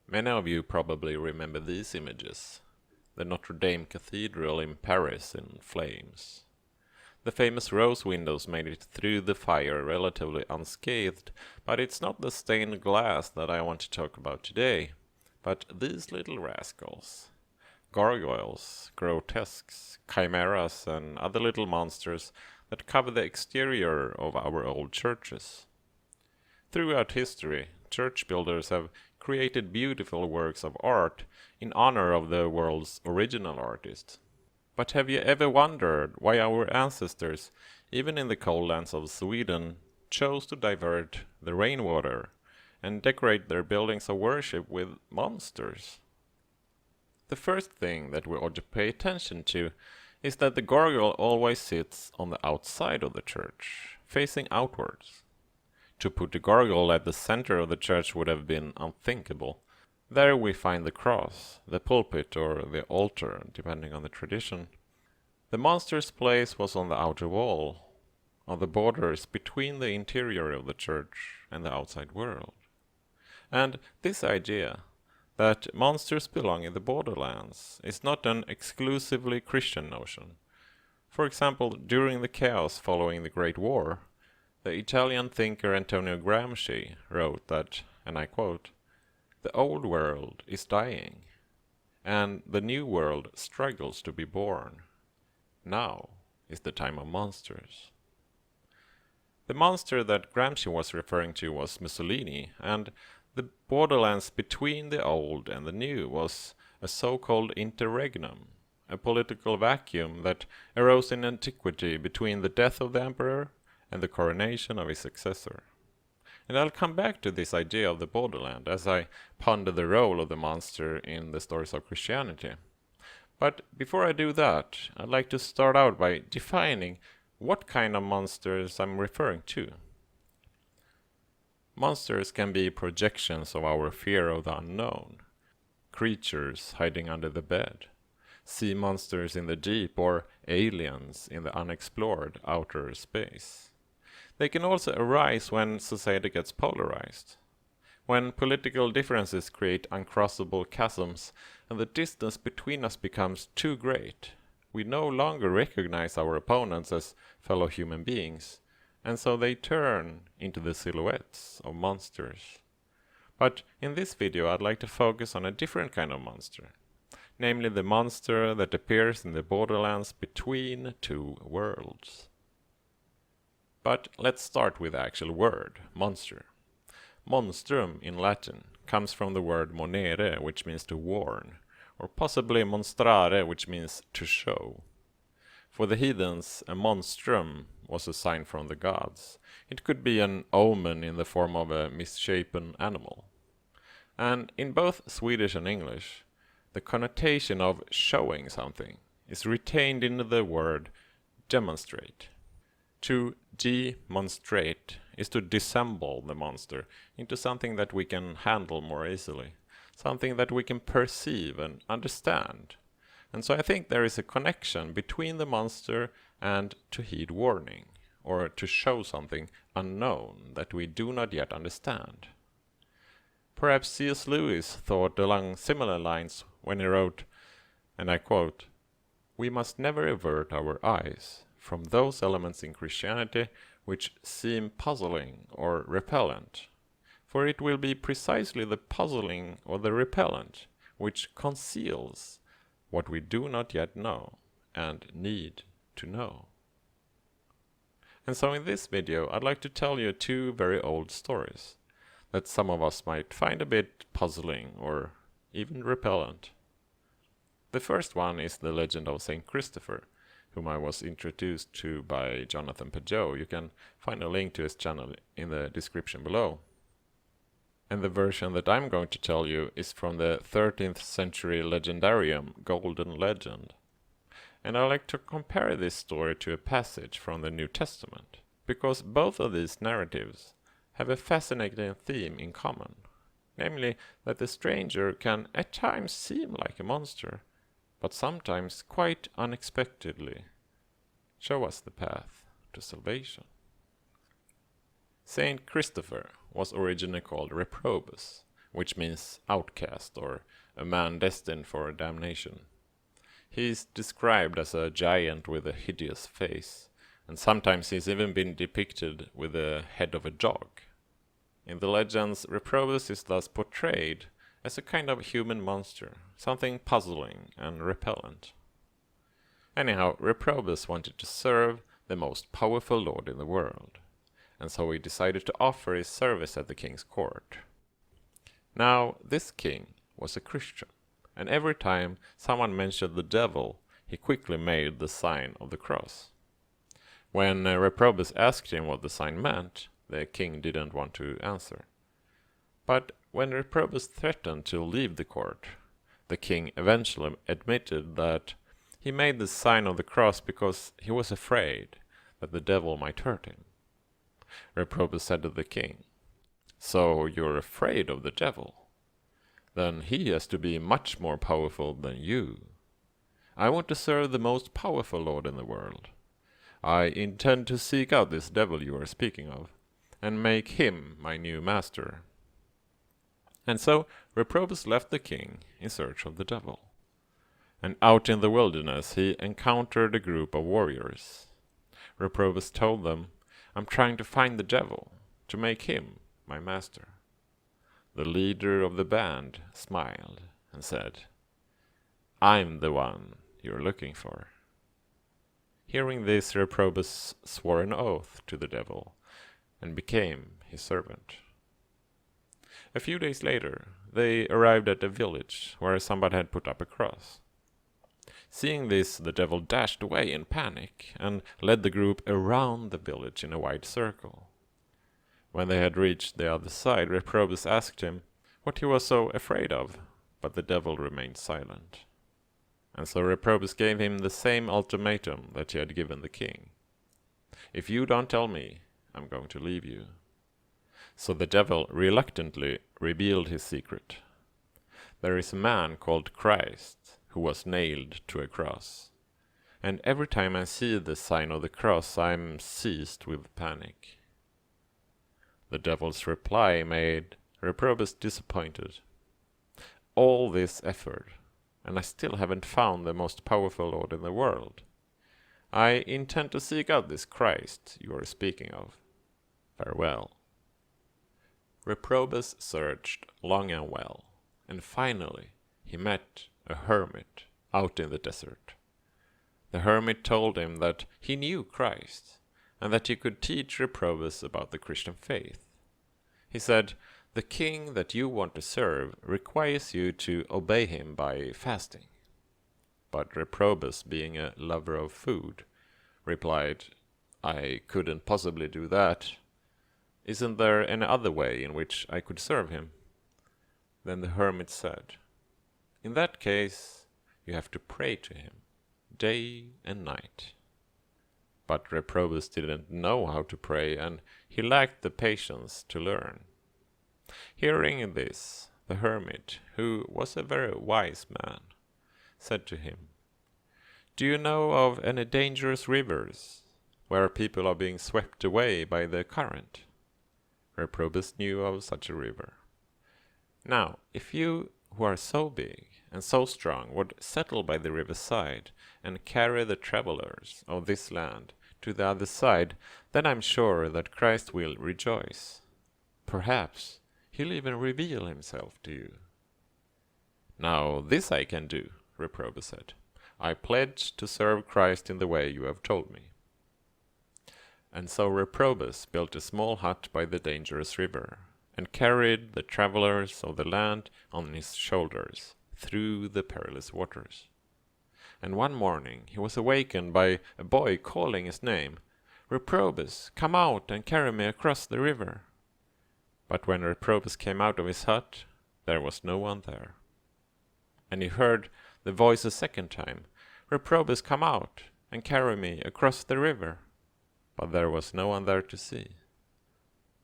Many of you probably remember these images. The Notre Dame Cathedral in Paris in flames. The famous rose windows made it through the fire relatively unscathed, but it's not the stained glass that I want to talk about today, but these little rascals. Gargoyles, grotesques, chimeras, and other little monsters that cover the exterior of our old churches. Throughout history, church builders have created beautiful works of art in honor of the world's original artist. But have you ever wondered why our ancestors, even in the cold lands of Sweden, chose to divert the rainwater and decorate their buildings of worship with monsters? The first thing that we ought to pay attention to is that the gargoyle always sits on the outside of the church, facing outwards. To put the gargoyle at the center of the church would have been unthinkable. There we find the cross, the pulpit, or the altar, depending on the tradition. The monster's place was on the outer wall, on the borders between the interior of the church and the outside world. And this idea, that monsters belong in the Borderlands, is not an exclusively Christian notion. For example, during the chaos following the Great War, the Italian thinker Antonio Gramsci wrote that, and I quote, "The old world is dying, and the new world struggles to be born. Now is the time of monsters." The monster that Gramsci was referring to was Mussolini, and the borderlands between the old and the new was a so-called interregnum, a political vacuum that arose in antiquity between the death of the emperor and the coronation of his successor. And I'll come back to this idea of the borderland as I ponder the role of the monster in the stories of Christianity. But before I do that, I'd like to start out by defining what kind of monsters I'm referring to. Monsters can be projections of our fear of the unknown, creatures hiding under the bed, sea monsters in the deep, or aliens in the unexplored outer space. They can also arise when society gets polarized. When political differences create uncrossable chasms and the distance between us becomes too great, we no longer recognize our opponents as fellow human beings, and so they turn into the silhouettes of monsters. But in this video I'd like to focus on a different kind of monster, namely the monster that appears in the borderlands between two worlds. But let's start with the actual word, monster. Monstrum in Latin comes from the word monere, which means to warn, or possibly monstrare, which means to show. For the heathens, a monstrum was a sign from the gods. It could be an omen in the form of a misshapen animal. And in both Swedish and English, the connotation of showing something is retained in the word demonstrate. To demonstrate is to dissemble the monster into something that we can handle more easily, something that we can perceive and understand. And so I think there is a connection between the monster and to heed warning, or to show something unknown that we do not yet understand. Perhaps C.S. Lewis thought along similar lines when he wrote, and I quote, "We must never avert our eyes from those elements in Christianity which seem puzzling or repellent, for it will be precisely the puzzling or the repellent which conceals what we do not yet know and need to know." And so in this video I'd like to tell you two very old stories that some of us might find a bit puzzling or even repellent. The first one is the legend of Saint Christopher, whom I was introduced to by Jonathan Pageau. You can find a link to his channel in the description below. And the version that I'm going to tell you is from the 13th century legendarium Golden Legend. And I like to compare this story to a passage from the New Testament, because both of these narratives have a fascinating theme in common, namely that the stranger can at times seem like a monster, but sometimes quite unexpectedly show us the path to salvation. Saint Christopher was originally called Reprobus, which means outcast or a man destined for damnation. He is described as a giant with a hideous face, and sometimes he's even been depicted with the head of a dog. In the legends, Reprobus is thus portrayed as a kind of human monster, something puzzling and repellent. Anyhow, Reprobus wanted to serve the most powerful lord in the world, and so he decided to offer his service at the king's court. Now, this king was a Christian, and every time someone mentioned the devil, he quickly made the sign of the cross. When Reprobus asked him what the sign meant, the king didn't want to answer. But when Reprobus threatened to leave the court, the king eventually admitted that he made the sign of the cross because he was afraid that the devil might hurt him. Reprobus said to the king, "So you're afraid of the devil? Then he has to be much more powerful than you. I want to serve the most powerful lord in the world. I intend to seek out this devil you are speaking of, and make him my new master." And so Reprobus left the king in search of the devil. And out in the wilderness he encountered a group of warriors. Reprobus told them, "I'm trying to find the devil, to make him my master." The leader of the band smiled and said, "I'm the one you're looking for." Hearing this, Reprobus swore an oath to the devil and became his servant. A few days later, they arrived at a village where somebody had put up a cross. Seeing this, the devil dashed away in panic and led the group around the village in a wide circle. When they had reached the other side, Reprobus asked him what he was so afraid of, but the devil remained silent. And so Reprobus gave him the same ultimatum that he had given the king. "If you don't tell me, I'm going to leave you." So the devil reluctantly revealed his secret. There is a man called Christ who was nailed to a cross. And every time I see the sign of the cross, I'm seized with panic. The devil's reply made Reprobus disappointed. "All this effort, and I still haven't found the most powerful lord in the world. I intend to seek out this Christ you are speaking of. Farewell." Reprobus searched long and well, and finally he met a hermit out in the desert. The hermit told him that he knew Christ, and that he could teach Reprobus about the Christian faith. He said, "The king that you want to serve requires you to obey him by fasting." But Reprobus, being a lover of food, replied, "I couldn't possibly do that. Isn't there any other way in which I could serve him?" Then the hermit said, "In that case, you have to pray to him, day and night." But Reprobus didn't know how to pray, and he lacked the patience to learn. Hearing this, the hermit, who was a very wise man, said to him, "Do you know of any dangerous rivers, where people are being swept away by the current?" Reprobus knew of such a river. "Now, if you, who are so big and so strong, would settle by the river's side and carry the travelers of this land to the other side, then I'm sure that Christ will rejoice. Perhaps he'll even reveal himself to you." "Now this I can do," Reprobus said. "I pledge to serve Christ in the way you have told me." And so Reprobus built a small hut by the dangerous river, and carried the travelers of the land on his shoulders through the perilous waters. And one morning he was awakened by a boy calling his name, "Reprobus, come out and carry me across the river." But when Reprobus came out of his hut, there was no one there. And he heard the voice a second time, "Reprobus, come out and carry me across the river." But there was no one there to see.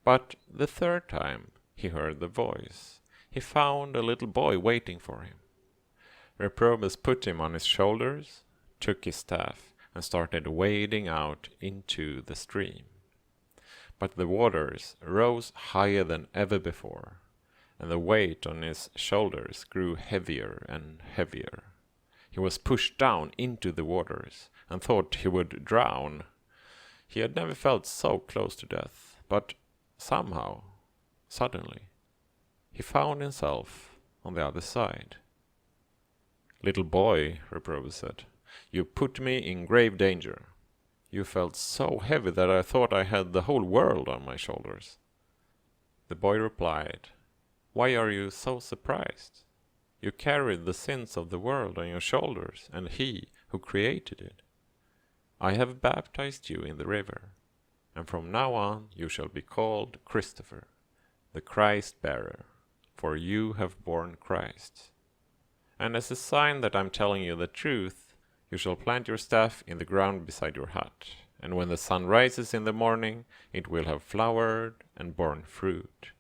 But the third time he heard the voice, he found a little boy waiting for him. Reprobus put him on his shoulders, took his staff, and started wading out into the stream. But the waters rose higher than ever before, and the weight on his shoulders grew heavier and heavier. He was pushed down into the waters and thought he would drown. He had never felt so close to death, but somehow, suddenly, he found himself on the other side. "Little boy," Reprobus said, "you put me in grave danger. You felt so heavy that I thought I had the whole world on my shoulders." The boy replied, "Why are you so surprised? You carried the sins of the world on your shoulders, and He who created it. I have baptized you in the river, and from now on you shall be called Christopher, the Christ-bearer, for you have borne Christ. And as a sign that I'm telling you the truth, you shall plant your staff in the ground beside your hut, and when the sun rises in the morning, it will have flowered and borne fruit."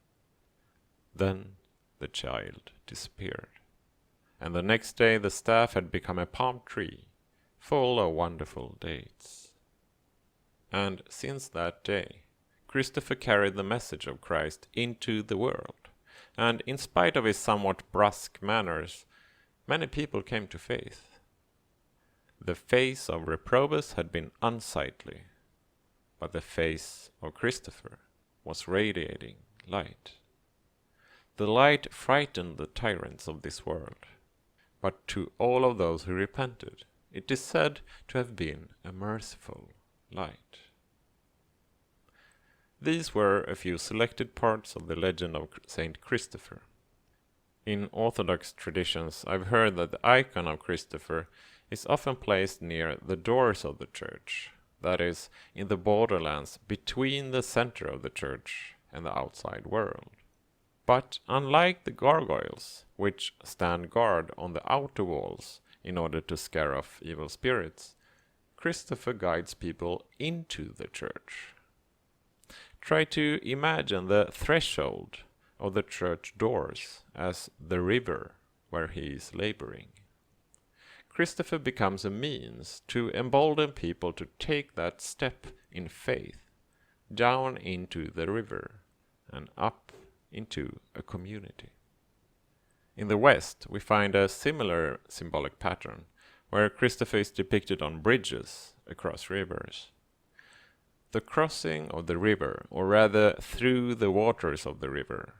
Then the child disappeared, and the next day the staff had become a palm tree, full of wonderful dates. And since that day, Christopher carried the message of Christ into the world, and in spite of his somewhat brusque manners, many people came to faith. The face of Reprobus had been unsightly, but the face of Christopher was radiating light. The light frightened the tyrants of this world, but to all of those who repented, it is said to have been a merciful light. These were a few selected parts of the legend of Saint Christopher. In Orthodox traditions, I've heard that the icon of Christopher is often placed near the doors of the church, that is, in the borderlands between the center of the church and the outside world. But unlike the gargoyles, which stand guard on the outer walls in order to scare off evil spirits, Christopher guides people into the church. Try to imagine the threshold of the church doors as the river where he is laboring. Christopher becomes a means to embolden people to take that step in faith down into the river and up into a community. In the West, we find a similar symbolic pattern, where Christopher is depicted on bridges across rivers. The crossing of the river, or rather through the waters of the river,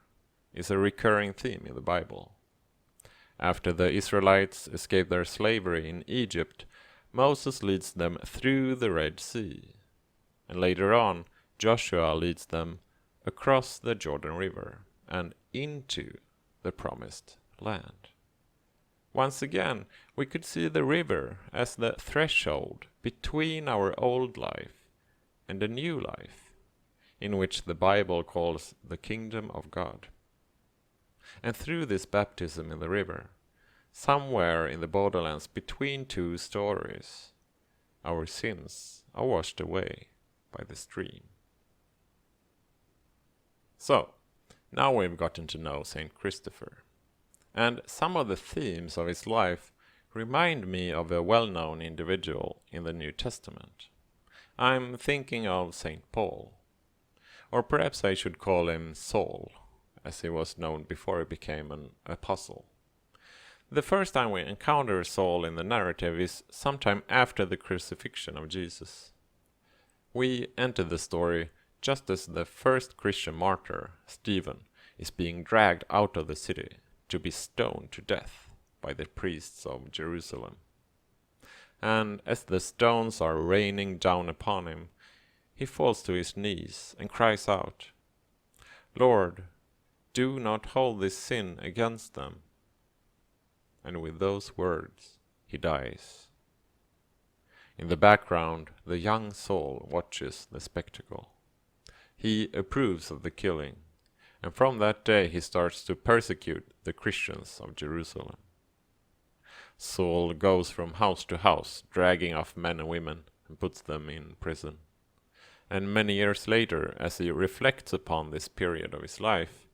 is a recurring theme in the Bible. After the Israelites escape their slavery in Egypt, Moses leads them through the Red Sea, and later on, Joshua leads them across the Jordan River and into the Promised Land. Once again, we could see the river as the threshold between our old life and a new life, in which the Bible calls the kingdom of God. And through this baptism in the river, somewhere in the borderlands between two stories, our sins are washed away by the stream. So, now we've gotten to know Saint Christopher, and some of the themes of his life remind me of a well-known individual in the New Testament. I'm thinking of Saint Paul, or perhaps I should call him Saul, as he was known before he became an apostle. The first time we encounter Saul in the narrative is sometime after the crucifixion of Jesus. We enter the story just as the first Christian martyr, Stephen, is being dragged out of the city to be stoned to death by the priests of Jerusalem. And as the stones are raining down upon him, he falls to his knees and cries out, "Lord, do not hold this sin against them." And with those words, he dies. In the background, the young Saul watches the spectacle. He approves of the killing, and from that day he starts to persecute the Christians of Jerusalem. Saul goes from house to house, dragging off men and women, and puts them in prison. And many years later, as he reflects upon this period of his life,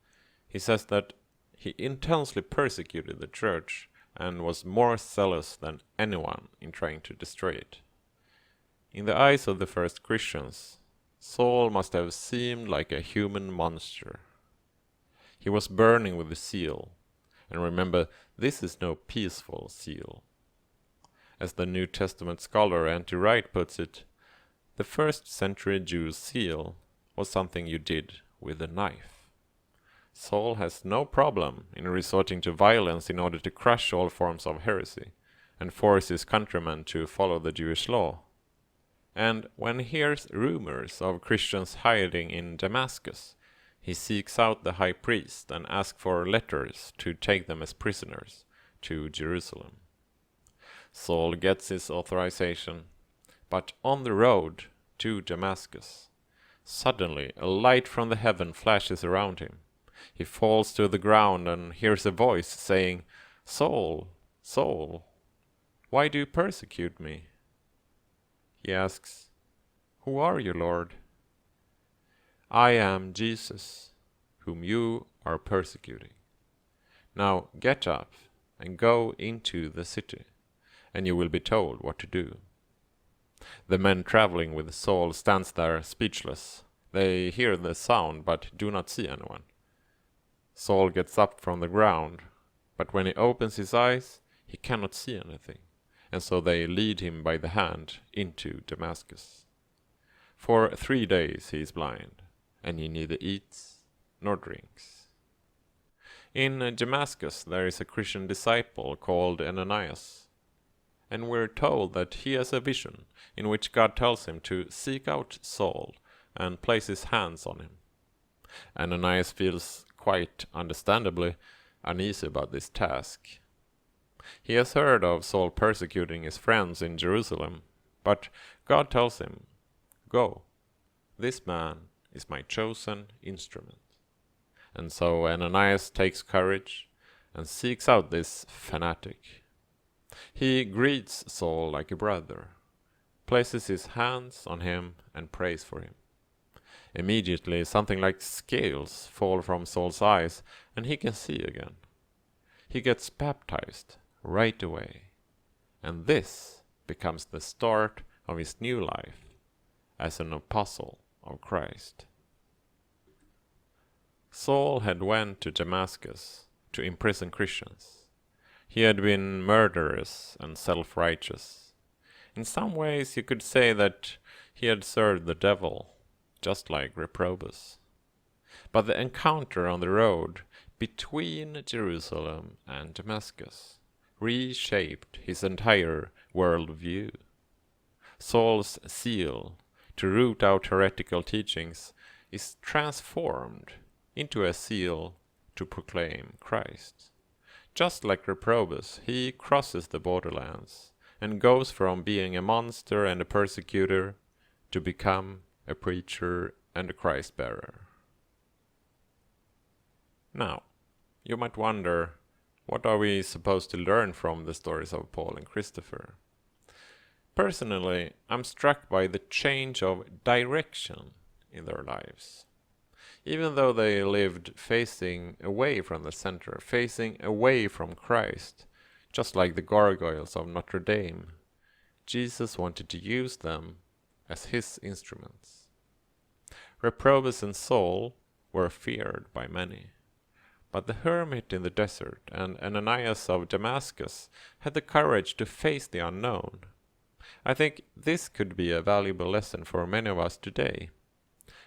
he says that he intensely persecuted the church and was more zealous than anyone in trying to destroy it. In the eyes of the first Christians, Saul must have seemed like a human monster. He He was burning with the zeal. And remember, this is no peaceful zeal. As the New Testament scholar Wright puts it, the first century Jew's zeal was something you did with a knife. Saul has no problem in resorting to violence in order to crush all forms of heresy and force his countrymen to follow the Jewish law. And when he hears rumors of Christians hiding in Damascus, he seeks out the high priest and asks for letters to take them as prisoners to Jerusalem. Saul gets his authorization, but on the road to Damascus, suddenly a light from the heaven flashes around him. He falls to the ground and hears a voice saying, "Saul, Saul, why do you persecute me?" He asks, "Who are you, Lord?" "I am Jesus, whom you are persecuting. Now get up and go into the city, and you will be told what to do." The men traveling with Saul stands there speechless. They hear the sound but do not see anyone. Saul gets up from the ground, but when he opens his eyes, he cannot see anything, and so they lead him by the hand into Damascus. For 3 days he is blind, and he neither eats nor drinks. In Damascus there is a Christian disciple called Ananias, and we're told that he has a vision in which God tells him to seek out Saul and place his hands on him. Ananias feels quite understandably uneasy about this task. He has heard of Saul persecuting his friends in Jerusalem, but God tells him, "Go, this man is my chosen instrument." And so Ananias takes courage and seeks out this fanatic. He greets Saul like a brother, places his hands on him and prays for him. Immediately something like scales fall from Saul's eyes and he can see again. He gets baptized right away, and this becomes the start of his new life as an apostle of Christ. Saul had went to Damascus to imprison Christians. He had been murderous and self-righteous. In some ways you could say that he had served the devil, just like Jacobus. But the encounter on the road between Jerusalem and Damascus reshaped his entire worldview. Saul's zeal to root out heretical teachings is transformed into a zeal to proclaim Christ. Just like Jacobus, he crosses the borderlands and goes from being a monster and a persecutor to become a preacher and a Christ-bearer. Now, you might wonder, what are we supposed to learn from the stories of Paul and Christopher? Personally, I'm struck by the change of direction in their lives. Even though they lived facing away from the center, facing away from Christ, just like the gargoyles of Notre Dame, Jesus wanted to use them as his instruments. Jacobus and Saul were feared by many, but the hermit in the desert and Ananias of Damascus had the courage to face the unknown. I think this could be a valuable lesson for many of us today.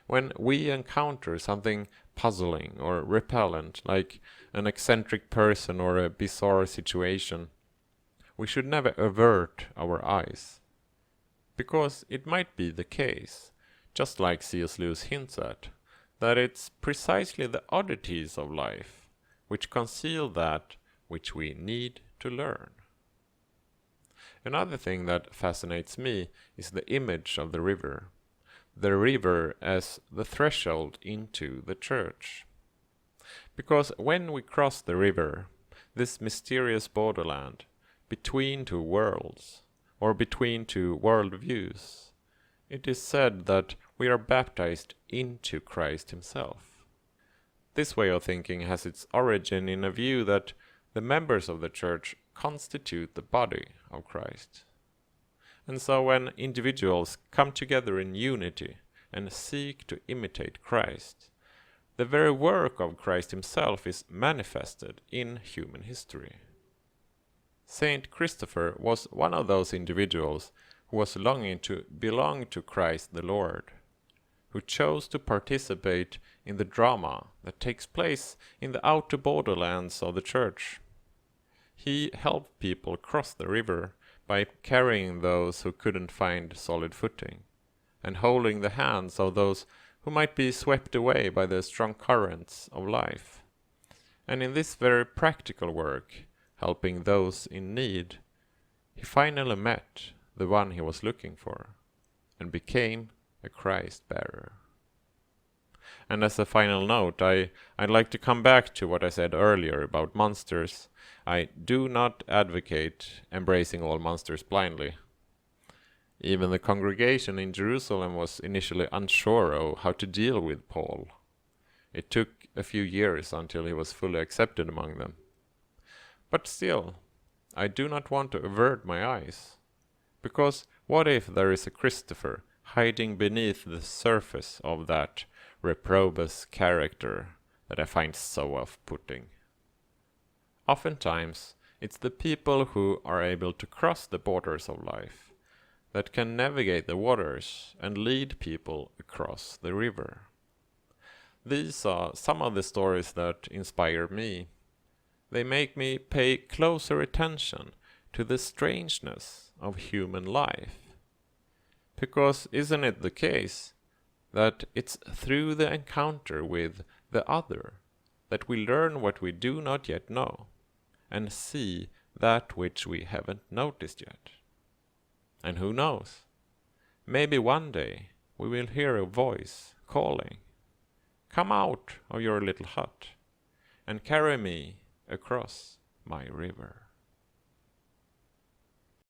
When we encounter something puzzling or repellent, like an eccentric person or a bizarre situation, we should never avert our eyes. Because it might be the case, just like C.S. Lewis hints at, that it's precisely the oddities of life which conceal that which we need to learn. Another thing that fascinates me is the image of the river as the threshold into the church. Because when we cross the river, this mysterious borderland between two worlds, or between two worldviews, it is said that we are baptized into Christ himself. This way of thinking has its origin in a view that the members of the church constitute the body of Christ. And so when individuals come together in unity and seek to imitate Christ, the very work of Christ himself is manifested in human history. Saint Christopher was one of those individuals who was longing to belong to Christ the Lord, who chose to participate in the drama that takes place in the outer borderlands of the church. He helped people cross the river by carrying those who couldn't find solid footing, and holding the hands of those who might be swept away by the strong currents of life. And in this very practical work, helping those in need, he finally met the one he was looking for, and became a Christ bearer. And as a final note, I'd like to come back to what I said earlier about monsters. I do not advocate embracing all monsters blindly. Even the congregation in Jerusalem was initially unsure of how to deal with Paul. It took a few years until he was fully accepted among them. But still, I do not want to avert my eyes. Because what if there is a Christopher hiding beneath the surface of that reprobous character that I find so off-putting? Oftentimes, it's the people who are able to cross the borders of life that can navigate the waters and lead people across the river. These are some of the stories that inspire me. They make me pay closer attention to the strangeness of human life. Because isn't it the case that it's through the encounter with the other that we learn what we do not yet know and see that which we haven't noticed yet? And who knows? Maybe one day we will hear a voice calling, "Come out of your little hut and carry me across my river."